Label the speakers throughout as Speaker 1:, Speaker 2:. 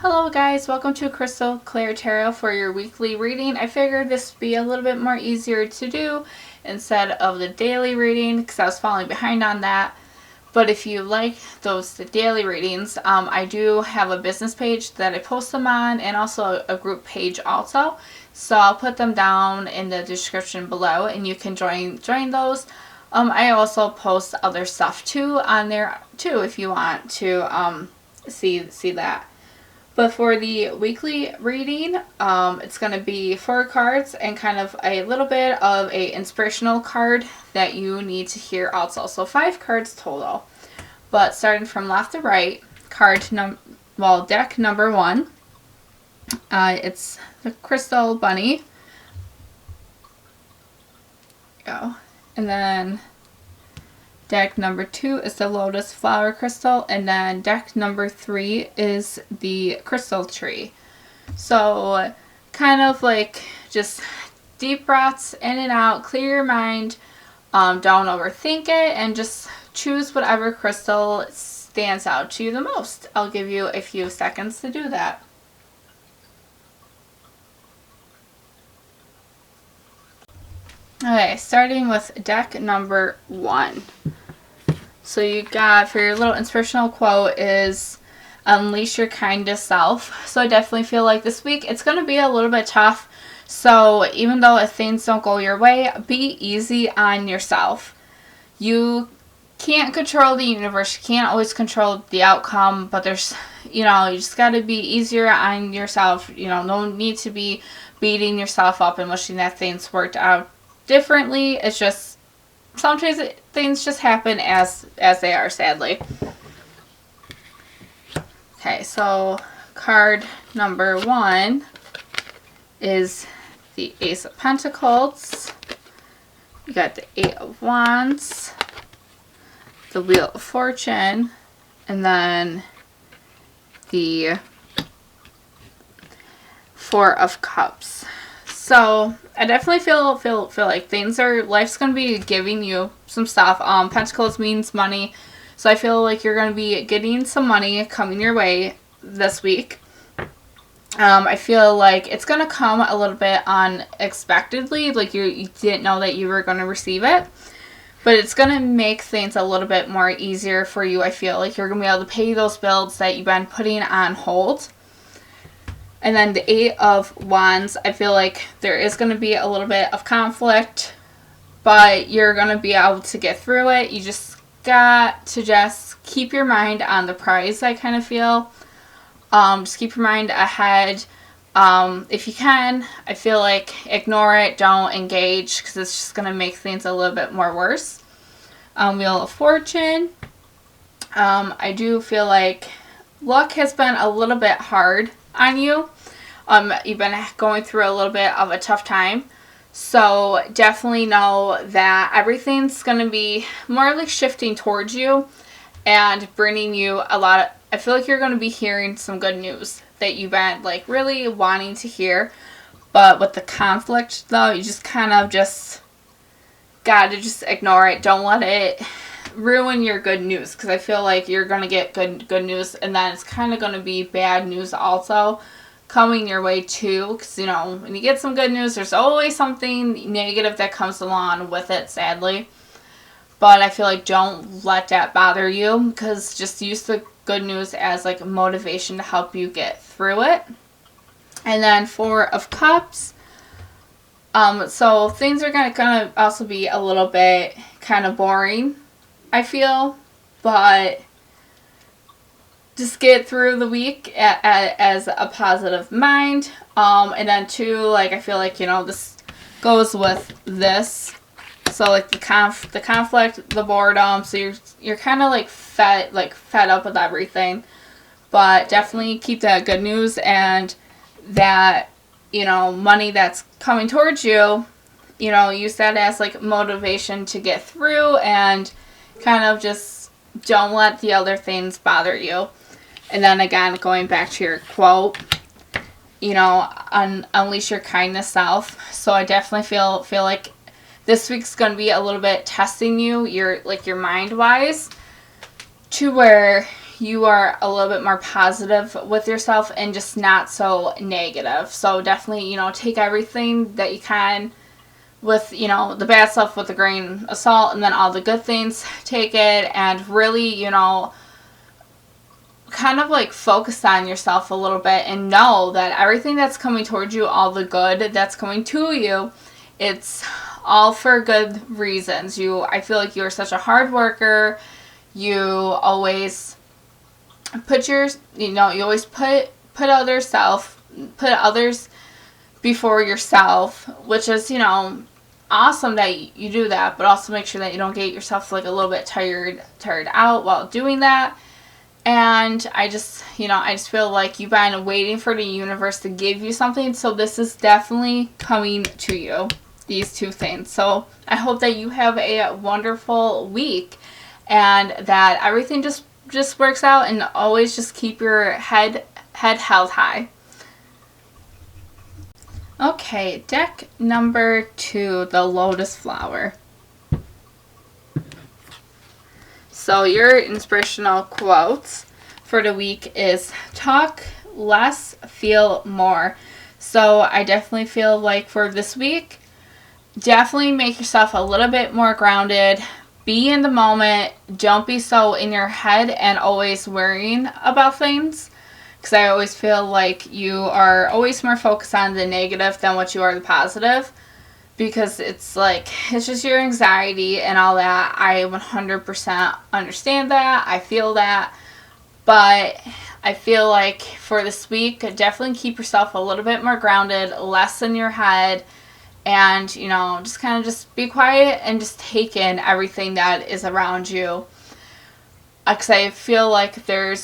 Speaker 1: Hello guys, welcome to Crystal Claire Tarot for your weekly reading. I figured this would be a little bit more easier to do instead of the daily reading because I was falling behind on that. But if you like the daily readings, I do have a business page that I post them on and also a group page also. So I'll put them down in the description below and you can join those. I also post other stuff too on there too if you want to see that. But for the weekly reading, it's going to be 4 cards and kind of a little bit of a inspirational card that you need to hear also. So 5 cards total. But starting from left to right, deck number 1. It's the Crystal Bunny. Go. And then deck number 2 is the Lotus Flower Crystal, and then deck number 3 is the Crystal Tree. So kind of like just deep breaths in and out, clear your mind, don't overthink it, and just choose whatever crystal stands out to you the most. I'll give you a few seconds to do that. Okay, starting with deck number 1. So you got, for your little inspirational quote, is unleash your kindest self. So I definitely feel like this week it's going to be a little bit tough. So even though if things don't go your way, be easy on yourself. You can't control the universe. You can't always control the outcome. But there's, you just got to be easier on yourself. No need to be beating yourself up and wishing that things worked out differently. It's just sometimes things just happen as they are, sadly. Okay, so card number 1 is the Ace of Pentacles. You got the 8 of Wands, the Wheel of Fortune, and then the 4 of Cups. So I definitely feel like life's gonna be giving you some stuff. Pentacles means money, so I feel like you're gonna be getting some money coming your way this week. I feel like it's gonna come a little bit unexpectedly, like you didn't know that you were gonna receive it, but it's gonna make things a little bit more easier for you. I feel like you're gonna be able to pay those bills that you've been putting on hold. And then the 8 of Wands, I feel like there is going to be a little bit of conflict, but you're going to be able to get through it. You just got to keep your mind on the prize, I kind of feel. Just keep your mind ahead. If you can, I feel like ignore it, don't engage, because it's just going to make things a little bit more worse. Wheel of Fortune. I do feel like luck has been a little bit hard on you. You've been going through a little bit of a tough time, so definitely know that everything's going to be more like shifting towards you and bringing you a lot of, I feel like you're going to be hearing some good news that you've been like really wanting to hear. But with the conflict though, you just kind of gotta ignore it. Don't let it ruin your good news, because I feel like you're going to get good news, and then it's kind of going to be bad news also coming your way too, because when you get some good news, there's always something negative that comes along with it, sadly. But I feel like don't let that bother you, because just use the good news as like motivation to help you get through it. And then 4 of Cups. So things are gonna also be a little bit kind of boring, I feel, but just get through the week as a positive mind. And then 2, like I feel like this goes with this. So like the conflict, the boredom. So you're kind of like fed up with everything. But definitely keep that good news, and that money that's coming towards you. Use that as like motivation to get through, and kind of just don't let the other things bother you. And then again, going back to your quote, unleash your kindness self. So I definitely feel like this week's going to be a little bit testing you, your mind wise, to where you are a little bit more positive with yourself and just not so negative. So definitely, take everything that you can with, the bad stuff with a grain of salt, and then all the good things, take it and really, kind of like focus on yourself a little bit and know that everything that's coming towards you, all the good that's coming to you, it's all for good reasons. I feel like you're such a hard worker. You always put you always put others before yourself, which is, awesome that you do that, but also make sure that you don't get yourself like a little bit tired out while doing that. And I just feel like you've been waiting for the universe to give you something, so this is definitely coming to you, these two things. So I hope that you have a wonderful week and that everything just works out, and always just keep your head held high. Okay, deck number 2, the Lotus Flower. So your inspirational quotes for the week is talk less, feel more. So I definitely feel like for this week, definitely make yourself a little bit more grounded. Be in the moment. Don't be so in your head and always worrying about things. Because I always feel like you are always more focused on the negative than what you are the positive. Because it's just your anxiety and all that. I 100% understand that. I feel that. But I feel like for this week, definitely keep yourself a little bit more grounded, less in your head, and, just kind of just be quiet and just take in everything that is around you. Because I feel like there's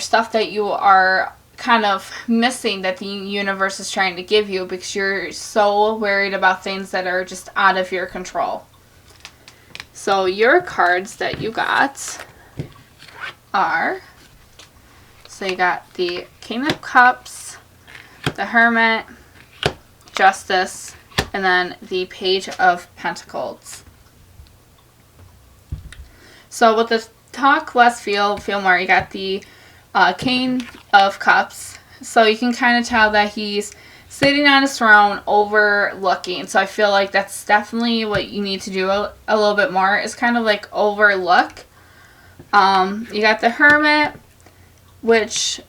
Speaker 1: stuff that you are kind of missing that the universe is trying to give you because you're so worried about things that are just out of your control. So your cards that you got are, so you got the King of Cups, the Hermit, Justice, and then the Page of Pentacles. So with the talk less, feel more, you got the King of Cups. So you can kind of tell that he's sitting on his throne overlooking. So I feel like that's definitely what you need to do a little bit more, is kind of like overlook. You got the Hermit, which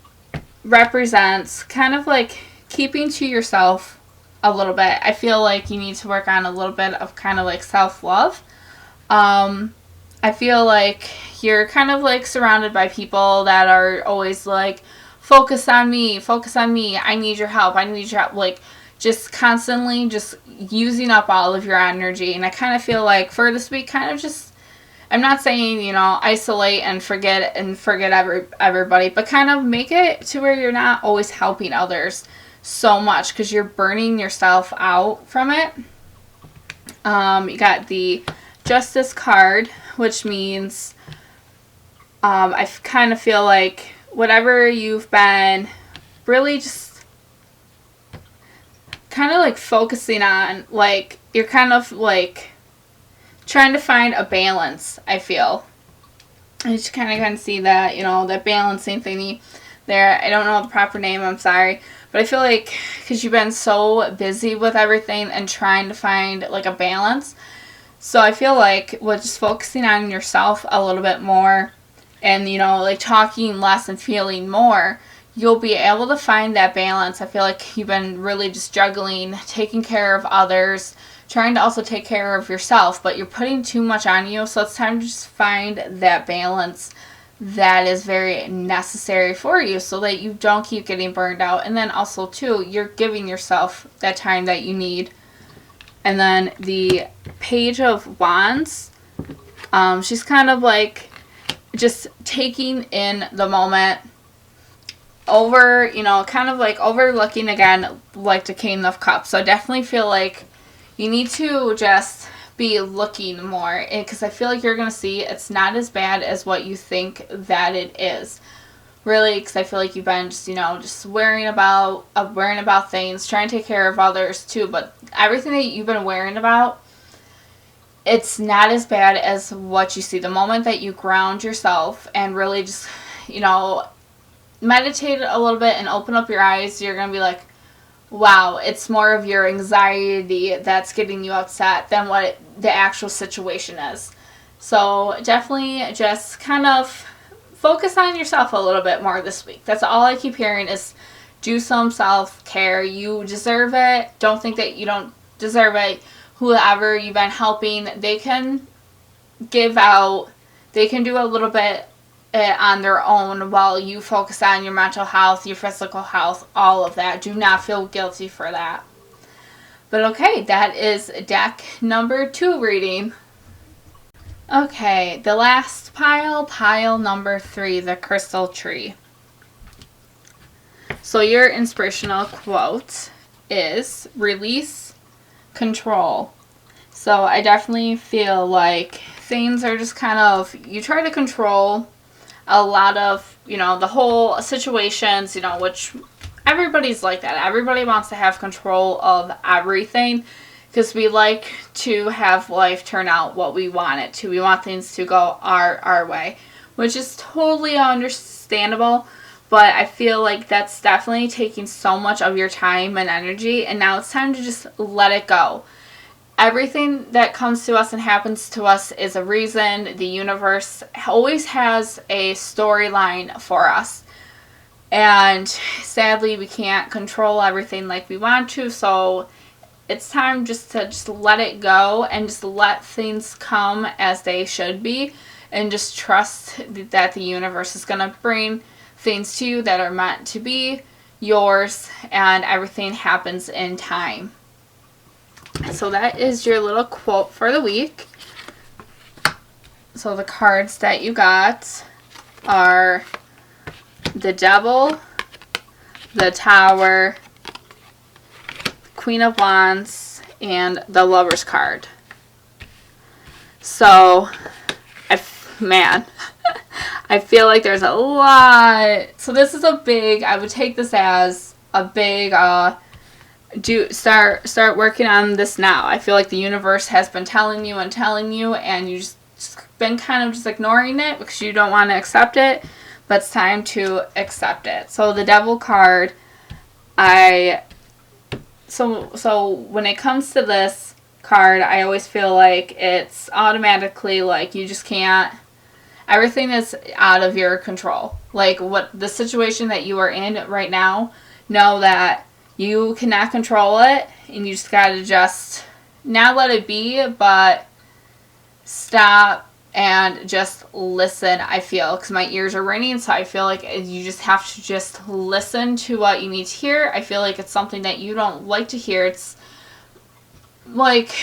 Speaker 1: represents kind of like keeping to yourself a little bit. I feel like you need to work on a little bit of kind of like self-love. I feel like you're kind of like surrounded by people that are always like, focus on me, I need your help, like just constantly just using up all of your energy. And I kind of feel like for this week, kind of just, I'm not saying, isolate and forget everybody, but kind of make it to where you're not always helping others so much because you're burning yourself out from it. You got the Justice card, which means I kind of feel like whatever you've been really just kind of like focusing on, like you're kind of like trying to find a balance, I feel. I just kind of can see that, that balancing thingy there. I don't know the proper name, I'm sorry. But I feel like because you've been so busy with everything and trying to find like a balance. So I feel like with just focusing on yourself a little bit more and, like talking less and feeling more, you'll be able to find that balance. I feel like you've been really just juggling, taking care of others, trying to also take care of yourself, but you're putting too much on you. So it's time to just find that balance that is very necessary for you so that you don't keep getting burned out. And then also, too, you're giving yourself that time that you need. And then the Page of Wands, she's kind of like just taking in the moment over, kind of like overlooking again, like the King of Cups. So I definitely feel like you need to just be looking more, because I feel like you're going to see it's not as bad as what you think that it is. Really, because I feel like you've been just, just worrying about things, trying to take care of others too, but everything that you've been worrying about, it's not as bad as what you see. The moment that you ground yourself and really just, meditate a little bit and open up your eyes, you're going to be like, wow, it's more of your anxiety that's getting you upset than what the actual situation is. So definitely just kind of focus on yourself a little bit more this week. That's all I keep hearing is do some self-care. You deserve it. Don't think that you don't deserve it. Whoever you've been helping, they can give out, they can do a little bit on their own while you focus on your mental health, your physical health, all of that. Do not feel guilty for that. But okay, that is deck number 2 reading. Okay, the last pile number 3, the crystal tree. So your inspirational quote is release control. So I definitely feel like things are just kind of, you try to control a lot of, the whole situations, which everybody's like that. Everybody wants to have control of everything because we like to have life turn out what we want it to. We want things to go our way, which is totally understandable. But I feel like that's definitely taking so much of your time and energy, and now it's time to just let it go. Everything that comes to us and happens to us is a reason. The universe always has a storyline for us. And sadly, we can't control everything like we want to, so it's time just to let it go and just let things come as they should be, and just trust that the universe is going to bring things to you that are meant to be yours, and everything happens in time. So that is your little quote for the week. So the cards that you got are the Devil, the Tower, Queen of Wands, and the Lover's card. So, I feel like there's a lot. So this is I would take this as a big, start working on this now. I feel like the universe has been telling you, and you just been kind of just ignoring it because you don't want to accept it, but it's time to accept it. So the Devil card, so when it comes to this card, I always feel like it's automatically like you just can't, everything is out of your control. Like what the situation that you are in right now, know that you cannot control it, and you just gotta just not let it be, but stop and just listen, I feel, because my ears are ringing, so I feel like you just have to just listen to what you need to hear. I feel like it's something that you don't like to hear. It's like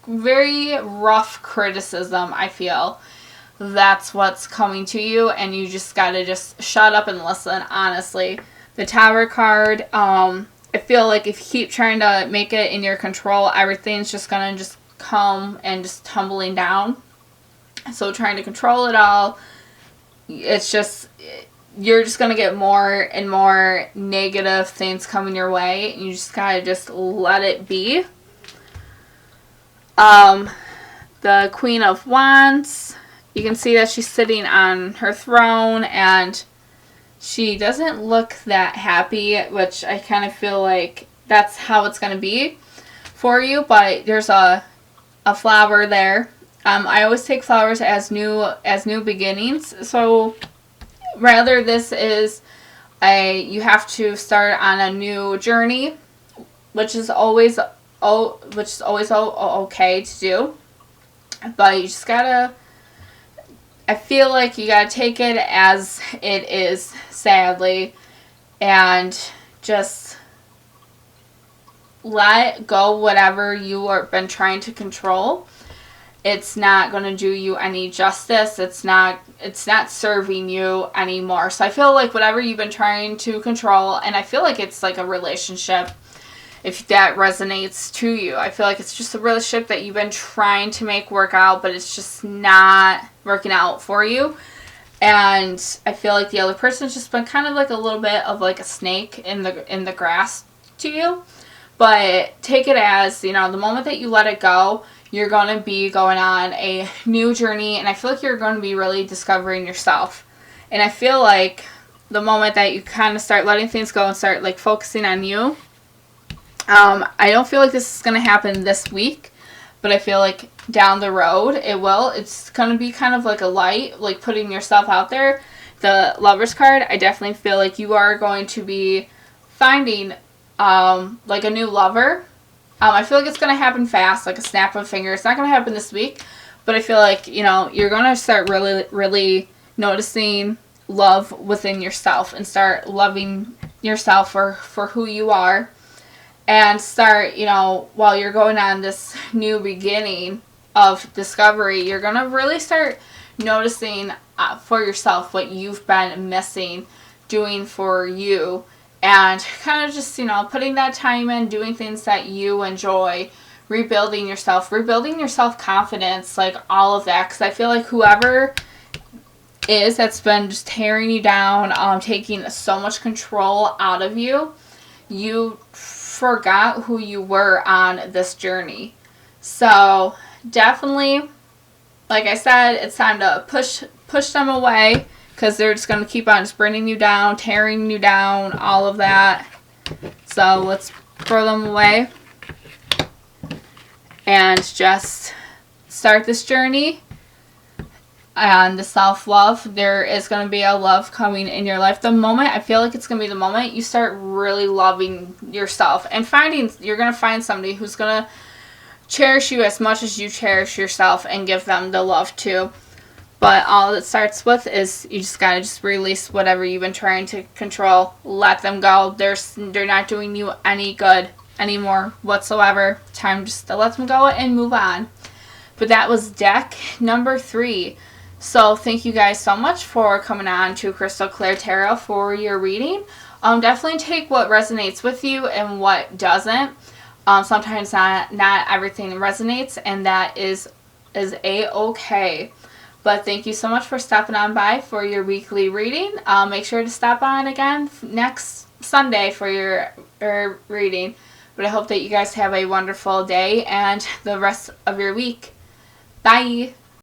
Speaker 1: very rough criticism, I feel. That's what's coming to you, and you just gotta just shut up and listen, honestly. The Tower card, I feel like if you keep trying to make it in your control, everything's just gonna just come and just tumbling down. So trying to control it all, it's just, you're just going to get more and more negative things coming your way. And you just gotta just let it be. The Queen of Wands, you can see that she's sitting on her throne, and she doesn't look that happy, which I kind of feel like that's how it's going to be for you. But there's a flower there. I always take flowers as new beginnings. So rather this is you have to start on a new journey, which is always okay to do. But you just gotta, I feel like you gotta take it as it is, sadly, and just let go whatever you have been trying to control. It's not going to do you any justice. It's not serving you anymore. So I feel like whatever you've been trying to control, and I feel like it's like a relationship, if that resonates to you. I feel like it's just a relationship that you've been trying to make work out, but it's just not working out for you. And I feel like the other person's just been kind of like a little bit of like a snake in the grass to you. But take it as, the moment that you let it go, you're going to be going on a new journey, and I feel like you're going to be really discovering yourself And I feel like the moment that you kind of start letting things go and start like focusing on you, I don't feel like this is going to happen this week, but I feel like down the road it will. It's going to be kind of like a light, like putting yourself out there. The Lover's card, I definitely feel like you are going to be finding like a new lover. I feel like it's going to happen fast, like a snap of a finger. It's not going to happen this week, but I feel like, you know, you're going to start really noticing love within yourself and start loving yourself for who you are. And start, you know, while you're going on this new beginning of discovery, you're going to really start noticing for yourself what you've been missing, doing for you, and kind of just, you know, putting that time in, doing things that you enjoy, rebuilding your self-confidence, like all of that. Because I feel like whoever that's been just tearing you down, taking so much control out of you, you forgot who you were on this journey. So definitely, like I said, it's time to push them away, because they're just going to keep on just bringing you down, tearing you down, all of that. So let's throw them away and just start this journey. And the self-love, there is going to be a love coming in your life. The moment, I feel like it's going to be the moment you start really loving yourself and you're going to find somebody who's going to cherish you as much as you cherish yourself and give them the love too. But all it starts with is you just got to just release whatever you've been trying to control. Let them go. They're not doing you any good anymore whatsoever. Time just to let them go and move on. But that was deck number 3. So thank you guys so much for coming on to Crystal Claire Tarot for your reading. Definitely take what resonates with you and what doesn't. Sometimes not everything resonates, and that is a-okay. But thank you so much for stopping on by for your weekly reading. Make sure to stop on again next Sunday for your reading. But I hope that you guys have a wonderful day and the rest of your week. Bye!